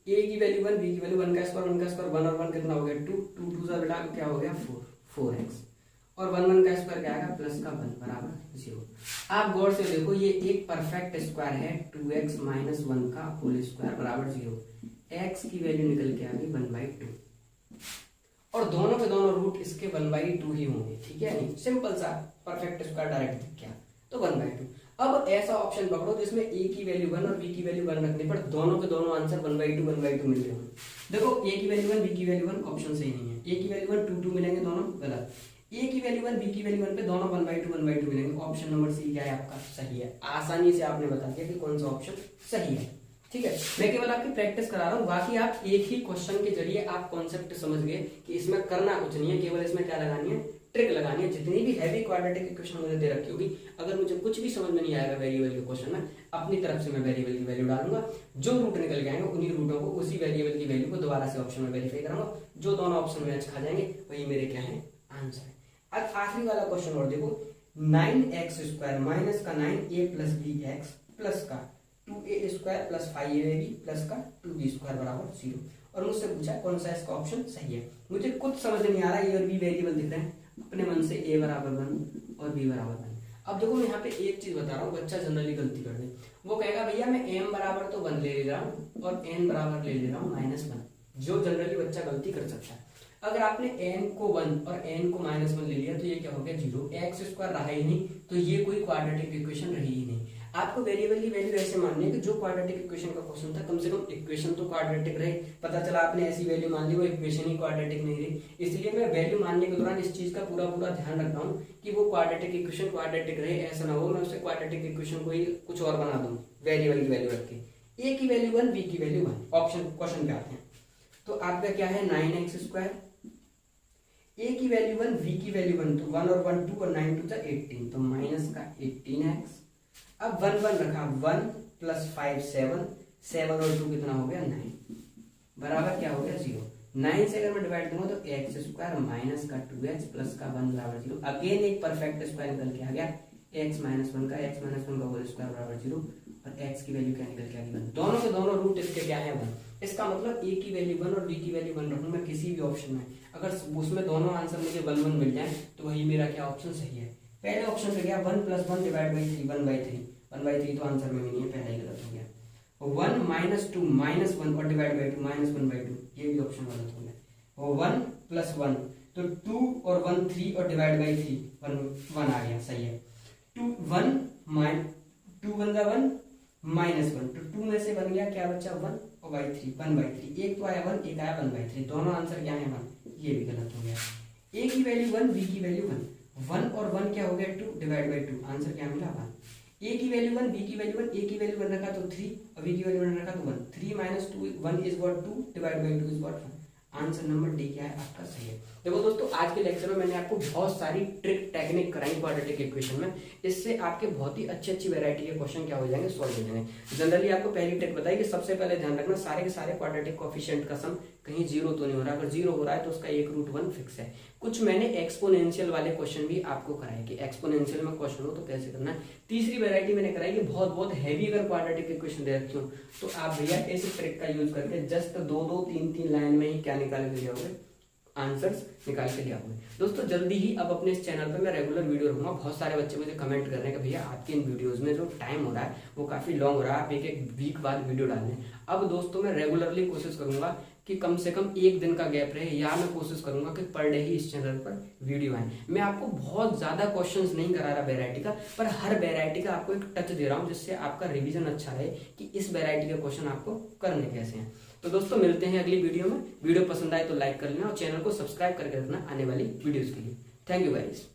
a की वैल्यू 1, b की वैल्यू 1 का स्क्वायर 1 और 1 कितना हो गया 2, 2 से बेटा क्या हो गया 4x, और 1 का स्क्वायर क्या आएगा प्लस का 1 बराबर 0। आप गौर से देखो, ये एक परफेक्ट स्क्वायर है, 2x माइनस 1 का होल स्क्वायर बराबर 0। x की वैल्यू निकल के आ गई 1/2, और दोनों के दोनों रूट इसके 1/2 ही होंगे, ठीक है, नहीं सिंपल सा परफेक्ट स्क्वायर डायरेक्ट दिख गया, तो 1/2। अब ऐसा ऑप्शन पकड़ो जिसमें a की वैल्यू 1 और b की वैल्यू 1 रखने पर दोनों के दोनों आंसर 1/2 मिल रहे होंगे। देखो a की वैल्यू 1 b की वैल्यू 1 ऑप्शन सही नहीं है, a की वैल्यू 1 2 2 मिलेंगे दोनों गलत, a की वैल्यू 1 b की वैल्यू 1 पे दोनों 1/2 मिलेंगे, ऑप्शन नंबर सी क्या है आपका सही है। आसानी से आपने बता दिया कि कौन सा ऑप्शन सही है, ठीक है। मैं केवल आपकी प्रैक्टिस करा रहा हूँ, बाकी आप एक ही क्वेश्चन के जरिए आप कॉन्सेप्ट समझ गए कि इसमें करना कुछ नहीं है, केवल इसमें क्या लगानी है, ट्रिक लगानी है। जितनी भी हैवी क्वाड्रेटिक इक्वेशन मुझे दे रखी होगी, अगर मुझे कुछ भी समझ में नहीं आएगा वेरिएबल के क्वेश्चन में, अपनी तरफ से मैं वेरिएबल की वैल्यू डालूंगा, जो रूट निकल के आएंगे उन्हीं रूटों को, उसी वेरिएबल की वैल्यू को दोबारा से ऑप्शन में वेरीफाई करूंगा, जो दोनों ऑप्शन मैच खा जाएंगे वही मेरे क्या है आंसर है। अब आखिरी वाला क्वेश्चन और देखो, 9x² माइनस का 9a प्लस bx प्लस का 2a² प्लस 5ab प्लस का 2b² बराबर 0, और मुझसे पूछा कौन सा इसका ऑप्शन सही है। मुझे कुछ समझ नहीं आ रहा, ए और बी वेरिएबल दिख रहे हैं, अपने मन से a बराबर 1 और b बराबर 1। अब देखो मैं यहाँ पे एक चीज बता रहा हूँ, बच्चा जनरली गलती कर दे, वो कहेगा भैया मैं m बराबर तो 1 ले रहा हूँ और n बराबर ले रहा हूँ -1, जो जनरली बच्चा गलती कर सकता है। अगर आपने n को 1 और n को -1 ले लिया तो ये क्या हो गया 0, x² रहा ही नहीं, तो ये कोई क्वाड्रेटिक इक्वेशन रही ही नहीं। आपको वेरिएबल की वैल्यू ऐसे माननी है कि जो क्वाड्रेटिक इक्वेशन का क्वेश्चन था कम से कम इक्वेशन तो क्वाड्रेटिक रहे। पता चला आपने ऐसी वैल्यू मान ली वो इक्वेशन ही क्वाड्रेटिक नहीं रही, इसलिए मैं वैल्यू मानने के दौरान इस चीज का पूरा ध्यान रखता हूँ कि वो क्वाड्रेटिक इक्वेशन क्वाड्रेटिक रहे, ऐसा ना हो मैं उसे क्वाड्रेटिक इक्वेशन को ही कुछ और बना दूं वेरिएबल की वैल्यू रख के। a की वैल्यू 1 b की वैल्यू 1, ऑप्शन क्वेश्चन पे आते हैं, तो आपका क्या है 9x², a की वैल्यू 1 b की वैल्यू 1, तो 1 और 1 2 और 9 2 18, तो माइनस का 18x। अब 1 1 रखा, 1 प्लस 5 7, 7 और 2 कितना हो गया 9, बराबर क्या हो गया 0। 9 से अगर मैं डिवाइड दूंगा तो x² माइनस का 2x प्लस का 1 बराबर 0। अगेन एक परफेक्ट स्क्वायर निकल के आ गया, x माइनस 1 का होल स्क्वायर बराबर 0, और x की वैल्यू क्या निकल के आ गई 1। दोनों के दोनों रूट इसके क्या है 1। इसका मतलब a की वैल्यू 1 और b की वैल्यू 1 रखूं मैं किसी भी ऑप्शन में, अगर उसमें दोनों आंसर मुझे 1 1 मिल जाए तो वही मेरा क्या ऑप्शन सही है। पहले ऑप्शन पे गया 1 + 1 डिवाइड बाई 3, 1/3 तो आंसर में भी नहीं है, पहला ही गलत हो गया। 1 - 2 -1 और डिवाइड बाई 2 -1/2, ये भी ऑप्शन गलत हो गया। 1 + 1 तो 2 और 1 3 और डिवाइड बाई 3 1 आ गया, सही है। 2 1 2 1 -1, तो 2 में से बन गया क्या बचा 1 और बाई 3 1/3, एक तो आया 1 एक आया 1/3, दोनों आंसर क्या है 1, ये भी गलत हो गया। a की वैल्यू 1 b की वैल्यू 1 और 1 क्या हो गया 2 डिवाइड बाई 2, आंसर क्या मिला 1। a की वैल्यू 1 b की वैल्यू 1, a की वैल्यू 1 रखा तो 3 और b की वैल्यू 1 रखा तो 1, 3 - 2 1 is what 2 divide by 2 is what 1, answer number D क्या है आपका सही है। देखो दोस्तों आज के लेक्चर में मैंने आपको बहुत सारी ट्रिक टेक्निक कराई क्वाड्रेटिक इक्वेशन में, इससे आपके बहुत ही अच्छी वैरायटी के क्वेश्चन क्या हो जाएंगे सॉल्व हो जाएंगे। जनरली आपको पहली ट्रिक बताई कि सबसे पहले ध्यान रखना सारे के सारे क्वाड्रेटिक कोएफिशिएंट का सम कहीं 0 तो नहीं हो रहा, अगर 0 हो रहा है तो उसका एक रूट 1 फिक्स है। कुछ मैंने एक्सपोनेंशियल वाले क्वेश्चन भी आपको कराए कि एक्सपोनेंशियल में क्वेश्चन हो तो कैसे करना है। तीसरी वैरायटी मैंने कराई कि बहुत हैवी अगर क्वाड्रेटिक इक्वेशन दे रखी हो तो आप भैया इस ट्रिक का यूज करके जस्ट 2 3 लाइन में ही क्या निकाल के लिया आंसर्स निकाल के लिया हुआ है। दोस्तों जल्दी ही अब अपने इस चैनल पे मैं रेगुलर वीडियो रखूंगा। बहुत सारे बच्चे मुझे कमेंट कर रहे हैं कि भैया आपके इन वीडियोस में जो टाइम हो रहा है वो काफी लॉन्ग हो रहा है, आप एक वीक बाद वीडियो डाल रहे हैं। अब दोस्तों मैं रेगुलरली कोशिश करूंगा कि कम से कम एक दिन का गैप रहे, या मैं कोशिश करूंगा कि पर डे ही इस चैनल पर वीडियो आए। मैं आपको बहुत ज्यादा क्वेश्चंस नहीं करा रहा वेरायटी का, पर हर वेरायटी का आपको एक टच दे रहा हूँ जिससे आपका रिवीजन अच्छा रहे कि इस वेरायटी के क्वेश्चन आपको करने कैसे हैं। तो दोस्तों मिलते हैं अगली वीडियो में। वीडियो पसंद आए तो लाइक कर लेना और चैनल को सब्सक्राइब करके रखना आने वाली वीडियोस के लिए। Thank you guys.